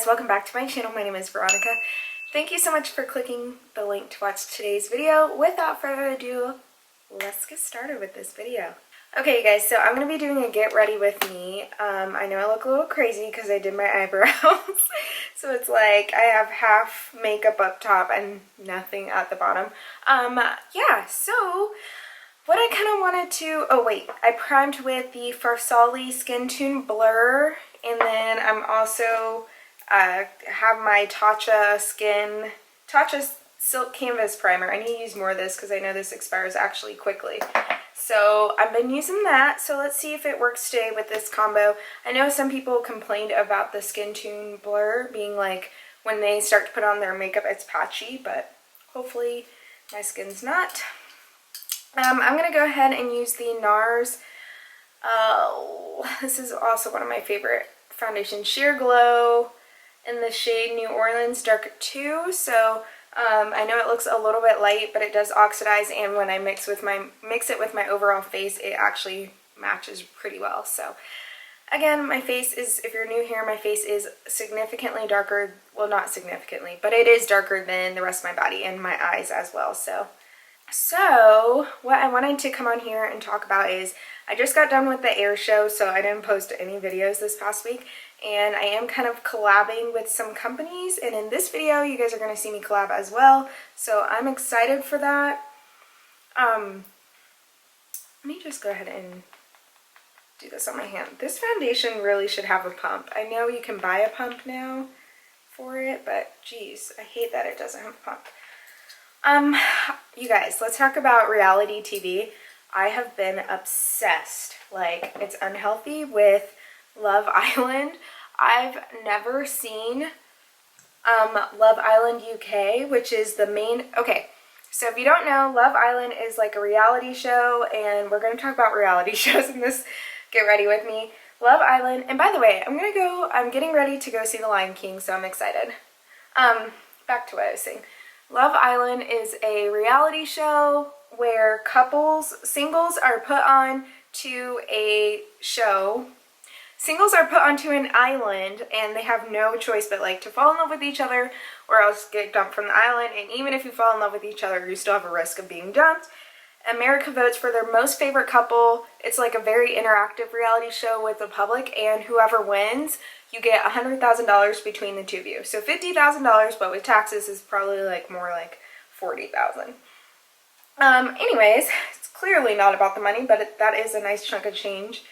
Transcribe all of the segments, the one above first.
welcome back to my channel. My name is Veronica. Thank you so much for clicking the link to watch today's video. Without further ado, let's get started with this video. Okay, you guys, so I'm going to be doing a get ready with me. I know I look a little crazy because I did my eyebrows. So it's like I have half makeup up top and nothing at the bottom. Yeah, so what I kind of wanted to, I primed with the Farsali Skin Tune Blur, and then I'm also have my Tatcha Silk Canvas Primer. I need to use more of this because I know this expires actually quickly. So I've been using that, so let's see if it works today with this combo. I know some people complained about the Skin Tune Blur being like, when they start to put on their makeup it's patchy, but hopefully my skin's not. I'm going to go ahead and use the Nars, this is also one of my favorite foundations, Sheer Glow in the shade New Orleans Dark 2. So I know it looks a little bit light, but it does oxidize, and when I mix it with my overall face, it actually matches pretty well. So again, my face is, if you're new here, my face is significantly darker, well, not significantly, but it is darker than the rest of my body and my eyes as well. So what I wanted to come on here and talk about is, I just got done with the air show, so I didn't post any videos this past week, and I am kind of collabing with some companies, and in this video you guys are going to see me collab as well, so I'm excited for that. Let me just go ahead and do this on my hand. This foundation really should have a pump. I know you can buy a pump now for it, but geez, I hate that it doesn't have a pump. You guys, let's talk about RealityTV. I have been obsessed, like, it's unhealthy, with Love Island. I've never seen Love Island UK, which is the main, okay, so if you don't know, Love Island is like a reality show, and we're going to talk about reality shows in this Get Ready With Me. Love Island, and by the way, I'm getting ready to go see The Lion King, so I'm excited. Back to what I was saying. Love Island is a reality show where singles are put on to a show. Singles are put onto an island, and they have no choice but like to fall in love with each other or else get dumped from the island. And even if you fall in love with each other, you still have a risk of being dumped. America votes for their most favorite couple. It's like a very interactive reality show with the public, and whoever wins, you get $100,000 between the two of you. So $50,000, but with taxes is probably like more like $40,000. Anyways, it's clearly not about the money, but that is a nice chunk of change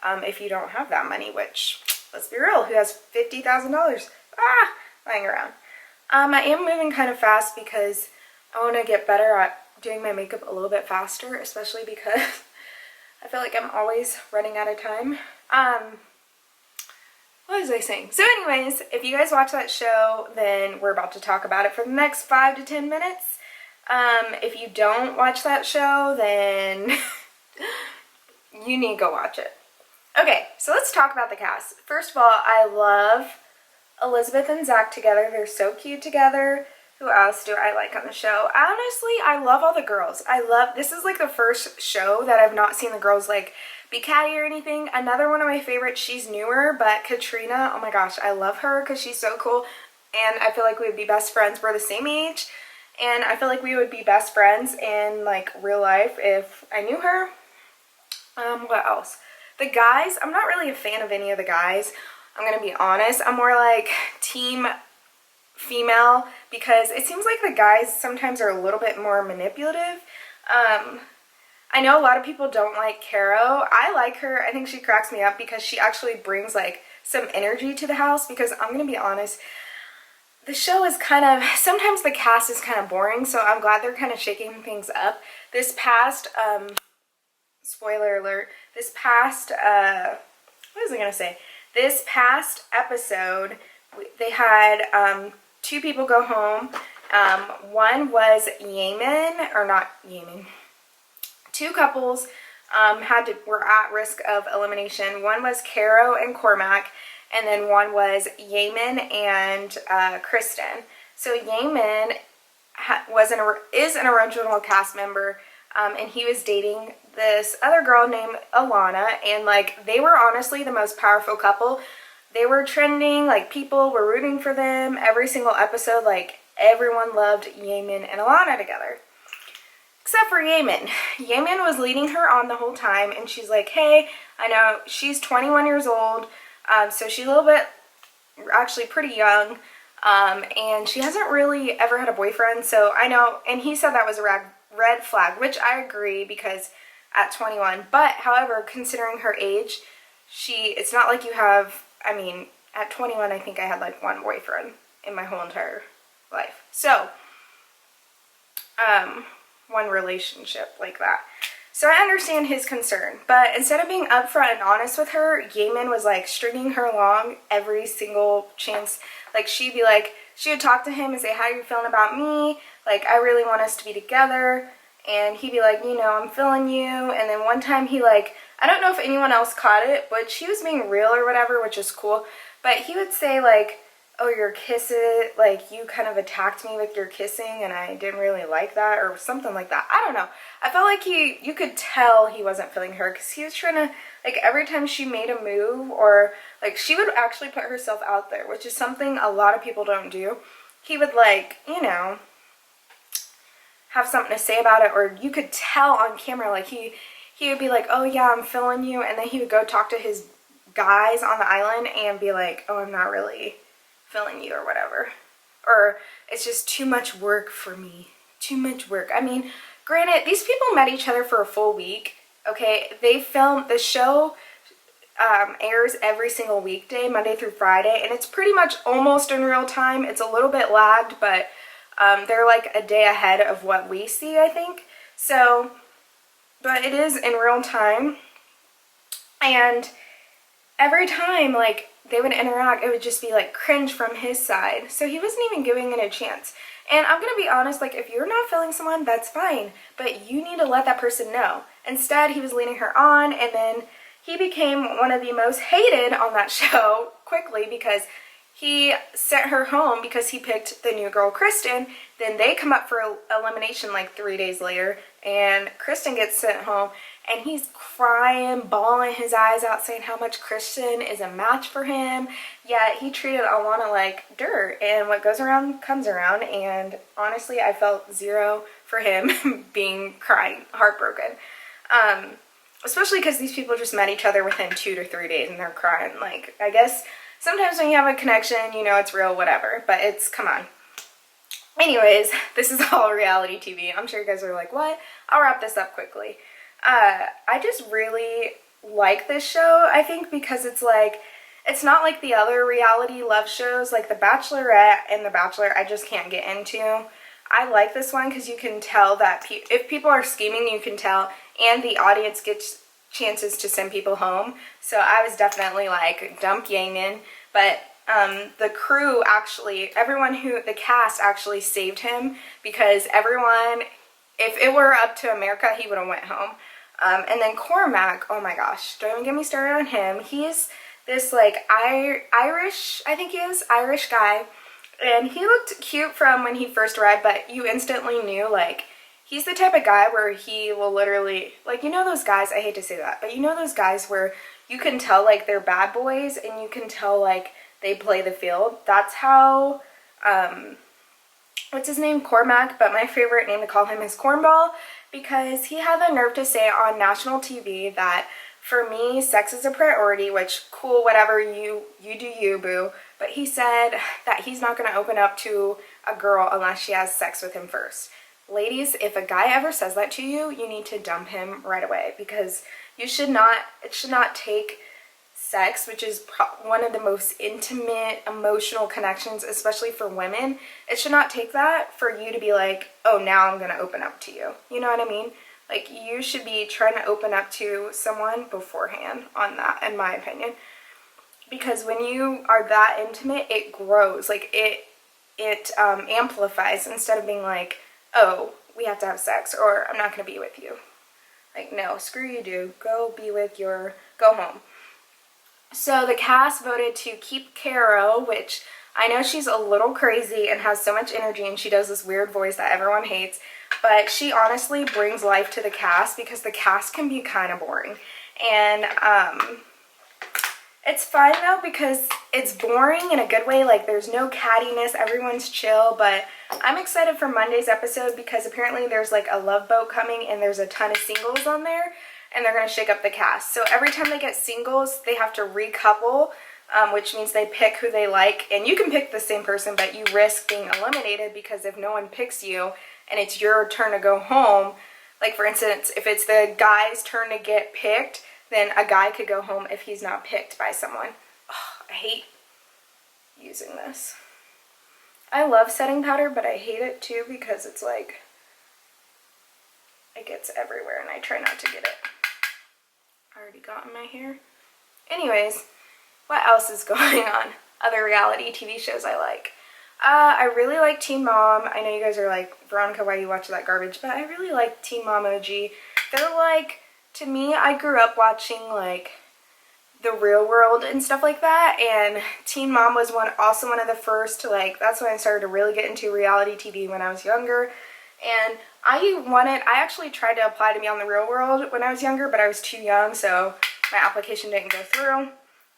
if you don't have that money, which, let's be real, who has $50,000 lying around? I am moving kind of fast because I want to get better at doing my makeup a little bit faster, especially because I feel like I'm always running out of time. What was I saying? So anyways, if you guys watch that show, then we're about to talk about it for the next 5 to 10 minutes. If you don't watch that show, then you need to go watch it. Okay, so let's talk about the cast. First of all, I love Elizabeth and Zach together. They're so cute together. Who else do I like on the show? Honestly, I love all the girls. This is like the first show that I've not seen the girls like be catty or anything. Another one of my favorites, she's newer, but Katrina, oh my gosh, I love her because she's so cool, and I feel like we would be best friends. We're the same age, and I feel like we would be best friends in like real life if I knew her. What else? The guys, I'm not really a fan of any of the guys. I'm gonna be honest. I'm more like team female, because it seems like the guys sometimes are a little bit more manipulative. I know a lot of people don't like Caro. I like her. I think she cracks me up because she actually brings like some energy to the house, because I'm gonna be honest, the show is kind of, sometimes the cast is kind of boring, so I'm glad they're kind of shaking things up. This past, spoiler alert, this past episode, they had, 2 people go home. One was two couples were at risk of elimination. One was Caro and Cormac, and then one was Yaman and Kristen. So Yaman is an original cast member, and he was dating this other girl named Alana, and like they were honestly the most powerful couple. they were trending, like people were rooting for them every single episode, like everyone loved Yamin and Alana together. Except for Yamin. Yamin was leading her on the whole time, and she's like, hey, I know she's 21 years old, so she's a little bit, actually pretty young, and she hasn't really ever had a boyfriend, so I know, and he said that was a red flag, which I agree, because at 21, but however, considering her age, it's not like you have, I mean, at 21, I think I had like one boyfriend in my whole entire life, so, one relationship like that. So I understand his concern, but instead of being upfront and honest with her, Yamin was like stringing her along every single chance. Like she would talk to him and say, how are you feeling about me? Like, I really want us to be together. And he'd be like, you know, I'm feeling you. And then one time he like, I don't know if anyone else caught it, but she was being real or whatever, which is cool. But he would say like, oh, your kisses, like you kind of attacked me with your kissing and I didn't really like that, or something like that. I don't know. I felt like you could tell he wasn't feeling her, because he was trying to, like every time she made a move, or like she would actually put herself out there, which is something a lot of people don't do. He would like, you know, have something to say about it, or you could tell on camera, like he would be like, oh yeah, I'm feeling you, and then he would go talk to his guys on the island and be like, oh, I'm not really feeling you or whatever, or it's just too much work for me, too much work. I mean, granted, these people met each other for a full week, okay? They filmed, the show airs every single weekday, Monday through Friday, and it's pretty much almost in real time. It's a little bit lagged, but they're like a day ahead of what we see, I think. So, but it is in real time, and every time, like, they would interact, it would just be like cringe from his side. So he wasn't even giving it a chance. And I'm gonna be honest, like if you're not feeling someone, that's fine, but you need to let that person know. Instead, he was leading her on, and then he became one of the most hated on that show quickly, because he sent her home because he picked the new girl, Kristen. Then they come up for elimination like 3 days later, and Kristen gets sent home, and he's crying, bawling his eyes out, saying how much Kristen is a match for him. Yet he treated Alana like dirt, and what goes around comes around, and honestly, I felt zero for him being crying, heartbroken. Especially because these people just met each other within 2 to 3 days, and they're crying. Like, I guess sometimes when you have a connection, you know it's real, whatever, but it's, come on. Anyways, this is all reality TV. I'm sure you guys are like, what? I'll wrap this up quickly. I just really like this show, I think, because it's like, it's not like the other reality love shows, like The Bachelorette and The Bachelor, I just can't get into. I like this one because you can tell that if people are scheming, you can tell, and the audience gets chances to send people home. So I was definitely like, dump Yamin, but the crew actually, the cast actually saved him, because everyone, if it were up to America, he would have went home. And then Cormac, oh my gosh, don't even get me started on him. He's this like Irish, I think he is, Irish guy. And he looked cute from when he first arrived, but you instantly knew, like, he's the type of guy where he will literally, like, you know those guys, I hate to say that, but you know those guys where you can tell, like, they're bad boys, and you can tell, like, they play the field. That's how, what's his name? Cormac, but my favorite name to call him is Cornball, because he had the nerve to say on national TV that, for me, sex is a priority, which, cool, whatever, you do you, boo. But he said that he's not going to open up to a girl unless she has sex with him first. Ladies, if a guy ever says that to you, you need to dump him right away, because it should not take sex, which is one of the most intimate, emotional connections, especially for women. It should not take that for you to be like, oh, now I'm going to open up to you. You know what I mean? Like, you should be trying to open up to someone beforehand on that, in my opinion. Because when you are that intimate, it grows. Like, it amplifies, instead of being like, oh, we have to have sex, or I'm not going to be with you. Like, no, screw you, dude. Go home. So the cast voted to keep Caro, which I know she's a little crazy and has so much energy, and she does this weird voice that everyone hates, but she honestly brings life to the cast, because the cast can be kind of boring. And it's fine though, because it's boring in a good way. Like, there's no cattiness, everyone's chill, but I'm excited for Monday's episode because apparently there's like a love boat coming and there's a ton of singles on there, and they're going to shake up the cast. So every time they get singles, they have to recouple, which means they pick who they like, and you can pick the same person, but you risk being eliminated because if no one picks you and it's your turn to go home, like for instance, if it's the guy's turn to get picked, then a guy could go home if he's not picked by someone. Oh, I hate using this. I love setting powder, but I hate it too because it's like, it gets everywhere and I try not to get it. I already got in my hair. Anyways, what else is going on? Other reality TV shows I like. I really like Teen Mom. I know you guys are like, Veronica, why do you watch that garbage? But I really like Teen Mom OG. They're like, to me, I grew up watching like The Real World and stuff like that, and Teen Mom was also one of the first to like, that's when I started to really get into reality TV when I was younger. And I actually tried to apply to be on The Real World when I was younger, but I was too young, so my application didn't go through.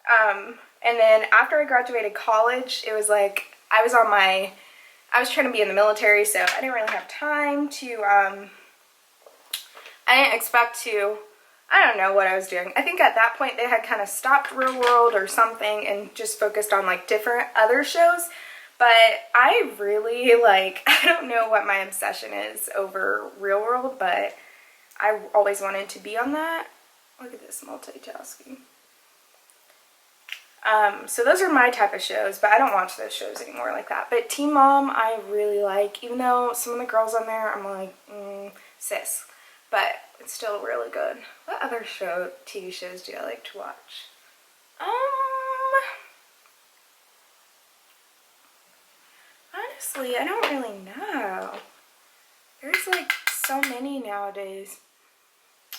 And then after I graduated college, it was like, I was trying to be in the military, so I didn't really have time to, I didn't expect to, I don't know what I was doing. I think at that point they had kind of stopped Real World or something and just focused on like different other shows. But I really like, I don't know what my obsession is over Real World, but I always wanted to be on that. Look at this multitasking. So those are my type of shows, but I don't watch those shows anymore like that. But Teen Mom, I really like, even though some of the girls on there, I'm like, sis. But it's still really good. What other TV shows do I like to watch? Honestly, I don't really know. There's like so many nowadays.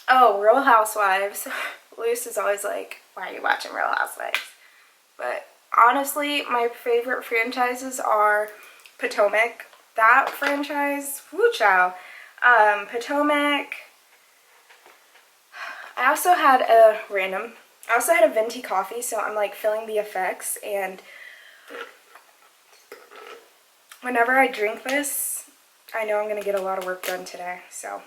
Oh, Real Housewives. Luce is always like, why are you watching Real Housewives? But honestly, my favorite franchises are Potomac. That franchise, woo chow. Potomac. I also had a venti coffee, so I'm like feeling the effects, and whenever I drink this, I know I'm going to get a lot of work done today. So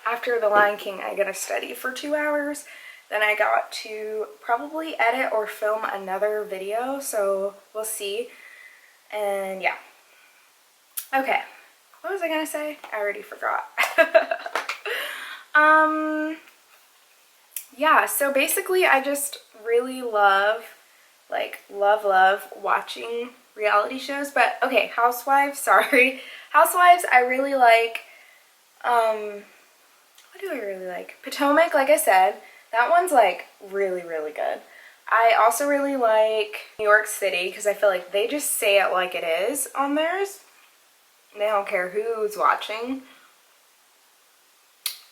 after The Lion King, I got to study for 2 hours. Then I got to probably edit or film another video, so we'll see. And yeah. Okay. What was I going to say? I already forgot. Yeah, so basically I just really love watching reality shows. But okay, Housewives, sorry. Housewives, I really like, what do I really like? Potomac, like I said, that one's like really, really good. I also really like New York City because I feel like they just say it like it is on theirs. They don't care who's watching.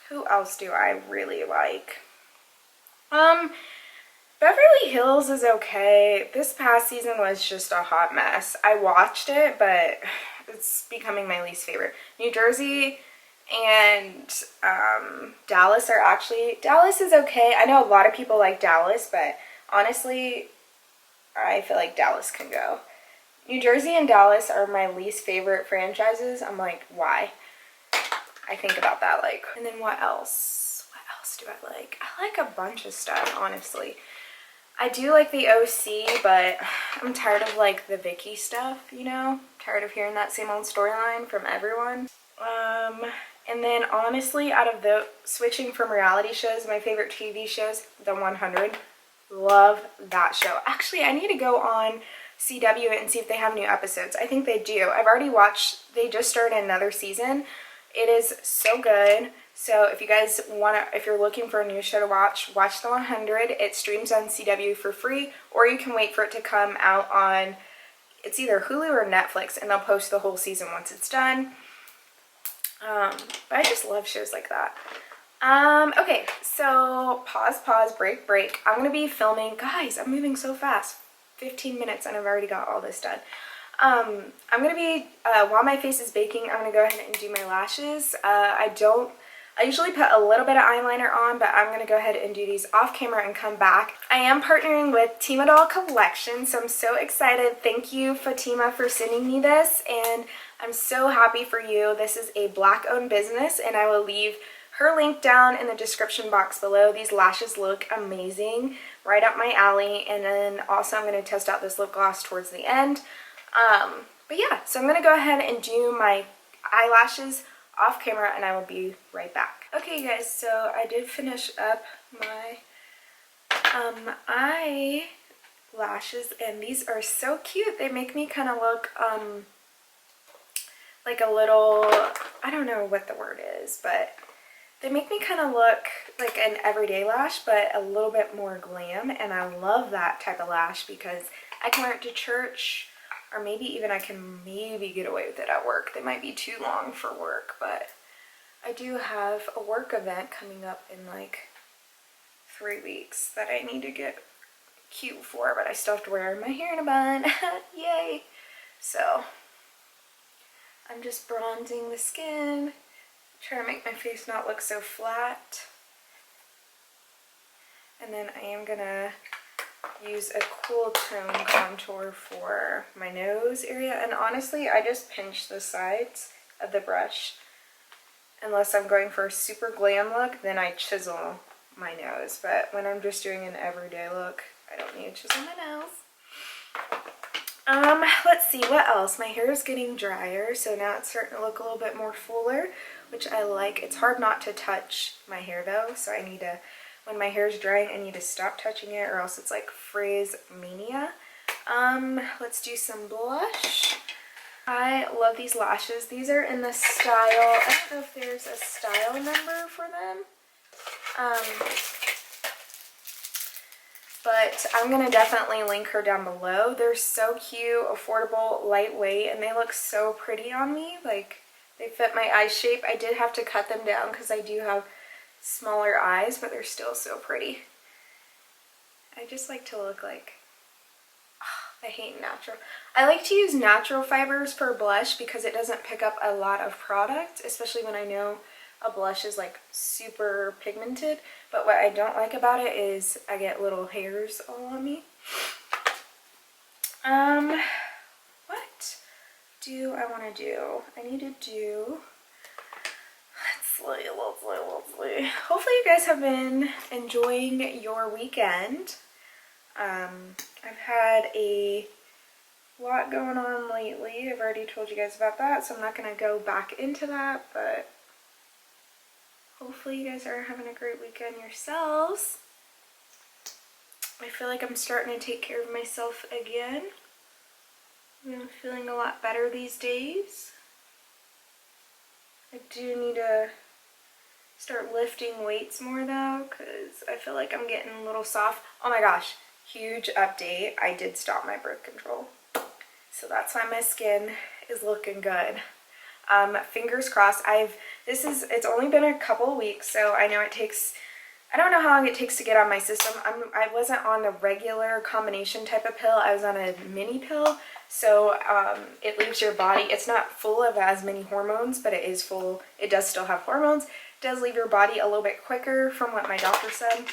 Who else do I really like? Beverly Hills is okay. This past season was just a hot mess. I watched it, but it's becoming my least favorite. New Jersey and Dallas is okay. I know a lot of people like Dallas, but honestly, I feel like Dallas can go. New Jersey and Dallas are my least favorite franchises. I'm like, why? I think about that, like, and then what else? What else do I like? I like a bunch of stuff, honestly. I do like the OC, but I'm tired of like the Vicky stuff, you know? Tired of hearing that same old storyline from everyone. And then honestly, out of the switching from reality shows, my favorite TV shows, The 100. Love that show. Actually, I need to go on CW and see if they have new episodes. I think they do. I've already watched, they just started another season. It is so good. So if you guys if you're looking for a new show to watch The 100. It streams on CW for free, or you can wait for it to come out on, it's either Hulu or Netflix, and they'll post the whole season once it's done. But I just love shows like that. Okay, so pause, break. I'm going to be filming, guys, I'm moving so fast. 15 minutes and I've already got all this done. I'm going to be, while my face is baking, I'm going to go ahead and do my lashes. I don't I usually put a little bit of eyeliner on, but I'm going to go ahead and do these off camera and come back. I am partnering with Timadoll Collection, so I'm so excited. Thank you, Fatima, for sending me this, and I'm so happy for you. This is a Black-owned business, and I will leave her link down in the description box below. These lashes look amazing, right up my alley, and then also I'm going to test out this lip gloss towards the end. But yeah, so I'm going to go ahead and do my eyelashes off camera, and I will be right back. Okay guys, so I did finish up my eyelashes, and these are so cute. They make me kind of look like a little, I don't know what the word is, but they make me kind of look like an everyday lash, but a little bit more glam, and I love that type of lash because I can wear it to church, or maybe even I can maybe get away with it at work. They might be too long for work, but I do have a work event coming up in like 3 weeks that I need to get cute for, but I still have to wear my hair in a bun. Yay! So I'm just bronzing the skin, trying to make my face not look so flat. And then I am gonna use a cool tone contour for my nose area, and honestly I just pinch the sides of the brush. Unless I'm going for a super glam look, then I chisel my nose, but when I'm just doing an everyday look, I don't need to chisel my nose. Let's see what else. My hair is getting drier, so now it's starting to look a little bit more fuller, which I like. It's hard not to touch my hair though, so I need to, when my hair is drying, I need to stop touching it or else it's like frizz mania. Let's do some blush. I love these lashes. These are in the style, I don't know if there's a style number for them, but I'm going to definitely link her down below. They're so cute, affordable, lightweight, and they look so pretty on me. Like, they fit my eye shape. I did have to cut them down because I do have smaller eyes, but they're still so pretty. I just like to look like, I hate natural. I like to use natural fibers for blush because it doesn't pick up a lot of product, especially when I know a blush is like super pigmented. But what I don't like about it is I get little hairs all on me. What do I want to do? I need to do, let's see. Hopefully you guys have been enjoying your weekend. I've had a lot going on lately. I've already told you guys about that, so I'm not going to go back into that, but hopefully you guys are having a great weekend yourselves. I feel like I'm starting to take care of myself again. I'm feeling a lot better these days. I do need to start lifting weights more though, because I feel like I'm getting a little soft. Oh my gosh, huge update. I did stop my birth control. So that's why my skin is looking good. Fingers crossed. It's only been a couple of weeks, so I know it takes, I don't know how long it takes to get on my system. I wasn't on the regular combination type of pill. I was on a mini pill, so it leaves your body, it's not full of as many hormones, but it is full, it does still have hormones. It does leave your body a little bit quicker from what my doctor said.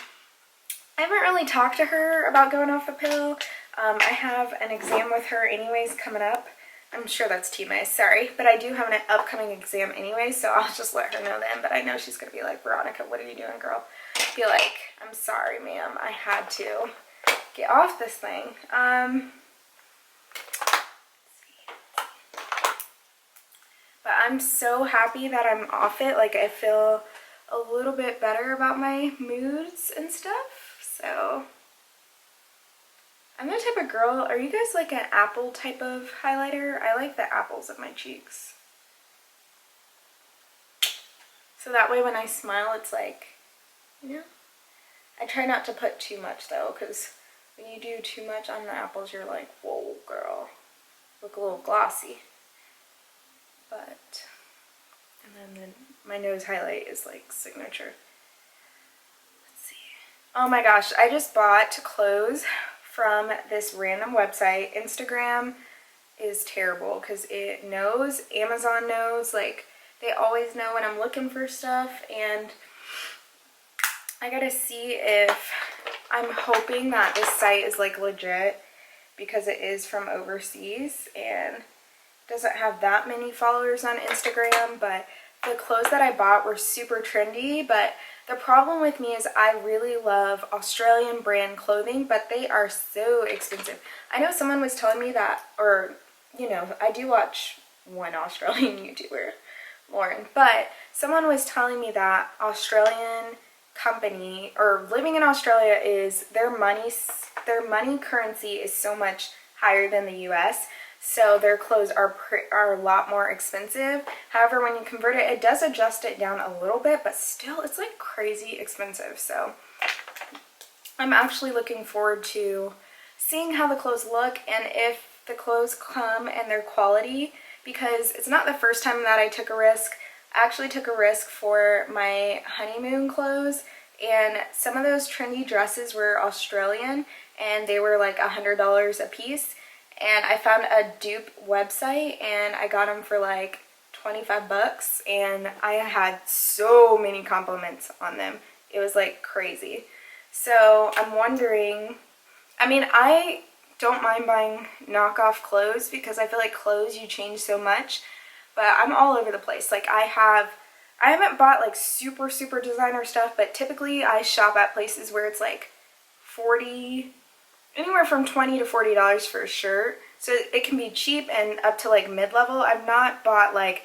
I haven't really talked to her about going off the pill. I have an exam with her anyways coming up. I'm sure that's TMA, sorry, but I do have an upcoming exam anyway, so I'll just let her know then. But I know she's gonna be like, Veronica, what are you doing, girl? Be like, I'm sorry, ma'am, I had to get off this thing. But I'm so happy that I'm off it. Like, I feel a little bit better about my moods and stuff, so. I'm the type of girl, are you guys like an apple type of highlighter? I like the apples of my cheeks. So that way when I smile, it's like, you know? I try not to put too much though, because when you do too much on the apples, you're like, whoa girl, look a little glossy. But, and then my nose highlight is like signature. Let's see. Oh my gosh, I just bought clothes from this random website. Instagram is terrible because it knows, Amazon knows, like They always know when I'm looking for stuff, and I gotta see if, I'm hoping that this site is like legit because it is from overseas and doesn't have that many followers on Instagram, but the clothes that I bought were super trendy. But the problem with me is I really love Australian brand clothing, but they are so expensive. I know someone was telling me that, or, you know, I do watch one Australian YouTuber, Lauren, but someone was telling me that Australian company, or living in Australia, is their money currency is so much higher than the US, so their clothes are a lot more expensive. However, when you convert it, it does adjust it down a little bit, but still it's like crazy expensive. So I'm actually looking forward to seeing how the clothes look and if the clothes come and their quality, because it's not the first time that I took a risk. I actually took a risk for my honeymoon clothes, and some of those trendy dresses were Australian and they were like $100 a piece. And I found a dupe website and I got them for like 25 bucks, and I had so many compliments on them. It was like crazy. So I'm wondering, I mean, I don't mind buying knockoff clothes because I feel like clothes, you change so much, but I'm all over the place. Like I haven't bought like super designer stuff, but typically I shop at places where it's like anywhere from $20 to $40 for a shirt. So it can be cheap and up to like mid-level. I've not bought like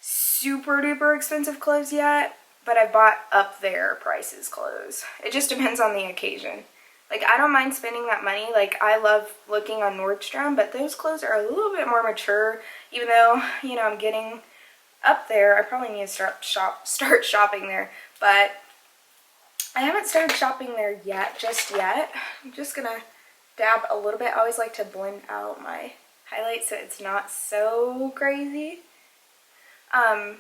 super duper expensive clothes yet, but I bought up there prices clothes. It just depends on the occasion. Like I don't mind spending that money. Like I love looking on Nordstrom, but those clothes are a little bit more mature. Even though, you know, I'm getting up there, I probably need to start shopping there. But I haven't started shopping there just yet. I'm just gonna dab a little bit. I always like to blend out my highlights so it's not so crazy. But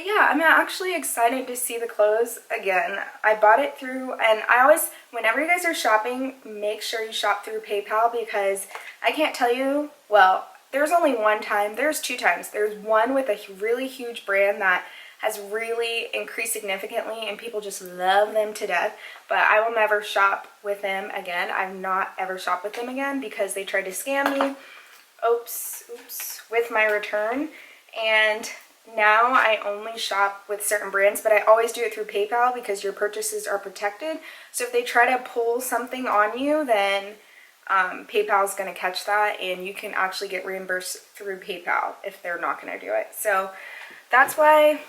yeah, I'm actually excited to see the clothes again. I bought it through, and I always, whenever you guys are shopping, make sure you shop through PayPal, because I can't tell you, well, there's only one time, there's two times. There's one with a really huge brand that has really increased significantly and people just love them to death, but I will never shop with them again. I've not ever shopped with them again because they tried to scam me, oops, with my return. And now I only shop with certain brands, but I always do it through PayPal because your purchases are protected. So if they try to pull something on you, then PayPal is going to catch that, and you can actually get reimbursed through PayPal if they're not going to do it. So that's why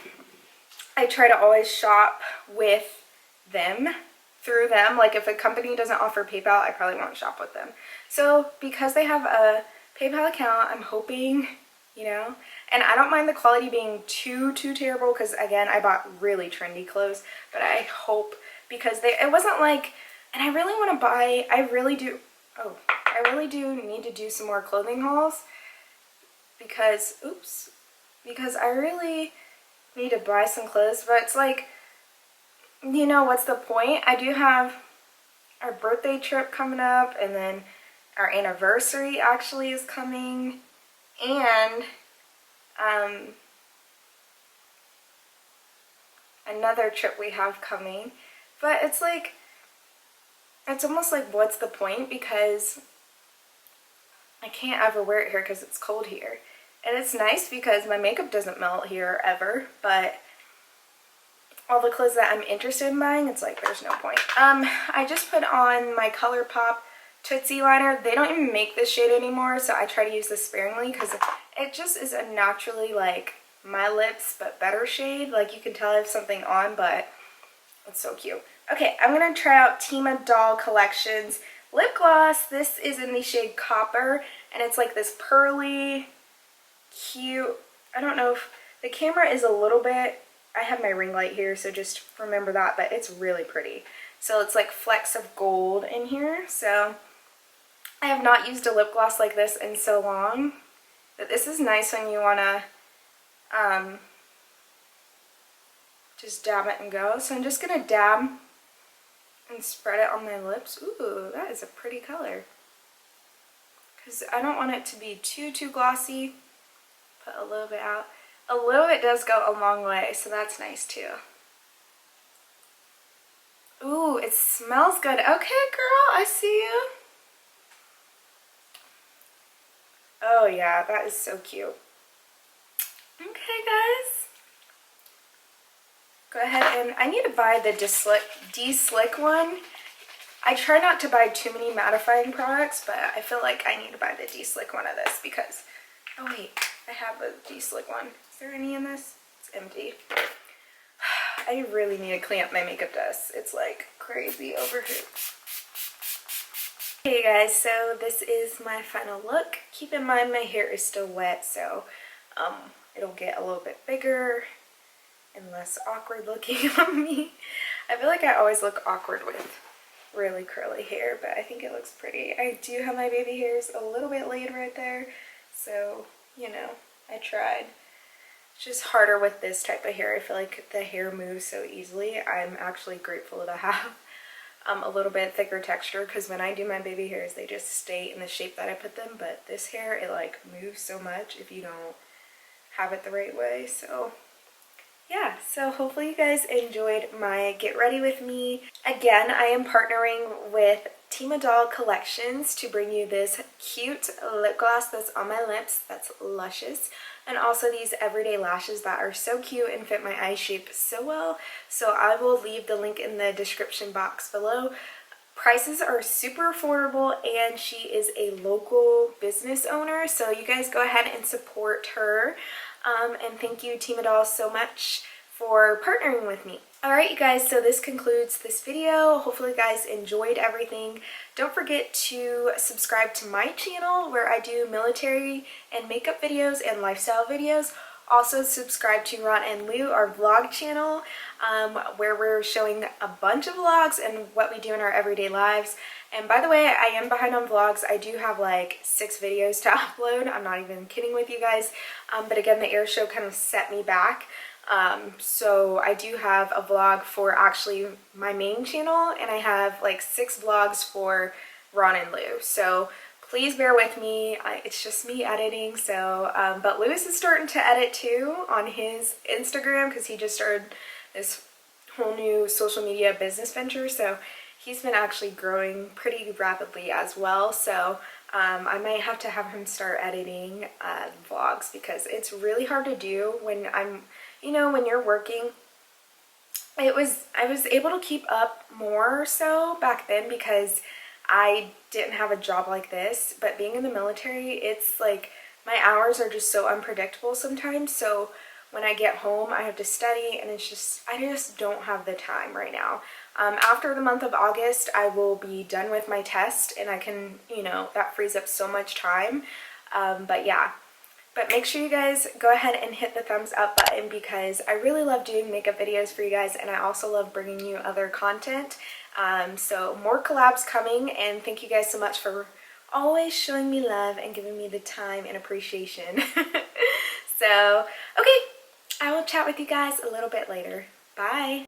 I try to always shop with them, through them. Like if a company doesn't offer PayPal, I probably won't shop with them. So because they have a PayPal account, I'm hoping, you know, and I don't mind the quality being too terrible, because again, I bought really trendy clothes, but I hope, because it wasn't like, and I really want to buy, I really do need to do some more clothing hauls, because, because I really need to buy some clothes, but it's like, you know, what's the point? I do have our birthday trip coming up, and then our anniversary actually is coming, and another trip we have coming. But it's like, it's almost like, what's the point? Because I can't ever wear it here because it's cold here. And it's nice because my makeup doesn't melt here ever, but all the clothes that I'm interested in buying, it's like there's no point. I just put on my ColourPop Tootsie liner. They don't even make this shade anymore, so I try to use this sparingly because it just is a naturally like my lips but better shade. Like you can tell I have something on, but it's so cute. Okay, I'm gonna try out Timadoll Collections lip gloss. This is in the shade Copper, and it's like this pearly, cute, I don't know if the camera is a little bit, I have my ring light here, so just remember that, but it's really pretty. So it's like flecks of gold in here. So I have not used a lip gloss like this in so long, but this is nice when you wanna just dab it and go. So I'm just gonna dab and spread it on my lips. Ooh, that is a pretty color. Because I don't want it to be too glossy. Put a little bit out. a little bit does go a long way, so that's nice too. Ooh, it smells good. Okay, girl, I see you. Oh yeah, that is so cute. Okay, guys. Go ahead and I need to buy the de-slick one. I try not to buy too many mattifying products, but I feel like I need to buy the de-slick one of this because, oh wait, I have a de-slick one. Is there any in this? It's empty. I really need to clean up my makeup dust. It's like crazy over here. Hey guys, so this is my final look. Keep in mind my hair is still wet, so it'll get a little bit bigger and less awkward looking on me. I feel like I always look awkward with really curly hair, but I think it looks pretty. I do have my baby hairs a little bit laid right there, so you know, I tried. It's just harder with this type of hair. I feel like the hair moves so easily. I'm actually grateful to have a little bit thicker texture, because when I do my baby hairs they just stay in the shape that I put them, but this hair, it like moves so much if you don't have it the right way. So yeah, so hopefully you guys enjoyed my get ready with me. Again, I am partnering with Timadoll Collections to bring you this cute lip gloss that's on my lips, that's luscious, and also these everyday lashes that are so cute and fit my eye shape so well. So I will leave the link in the description box below. Prices are super affordable, and she is a local business owner, so you guys go ahead and support her. And thank you, Timadoll, so much for partnering with me. Alright, you guys, so this concludes this video. Hopefully you guys enjoyed everything. Don't forget to subscribe to my channel where I do military and makeup videos and lifestyle videos. Also subscribe to Ron and Lou, our vlog channel, where we're showing a bunch of vlogs and what we do in our everyday lives. And by the way, I am behind on vlogs. I do have like 6 videos to upload. I'm not even kidding with you guys. But again, the air show kind of set me back. So I do have a vlog for actually my main channel, and I have like 6 vlogs for Ron and Lou. So please bear with me. It's just me editing. So, but Lewis is starting to edit too on his Instagram, because he just started this whole new social media business venture. So he's been actually growing pretty rapidly as well. So I might have to have him start editing vlogs, because it's really hard to do when I'm, you know, when you're working. I was able to keep up more so back then because I didn't have a job like this, but being in the military, it's like my hours are just so unpredictable sometimes. So when I get home, I have to study, and it's just, I just don't have the time right now. After the month of August, I will be done with my test, and I can, you know, that frees up so much time. But yeah, but make sure you guys go ahead and hit the thumbs up button, because I really love doing makeup videos for you guys, and I also love bringing you other content. So more collabs coming, and thank you guys so much for always showing me love and giving me the time and appreciation. So, okay, I will chat with you guys a little bit later. Bye.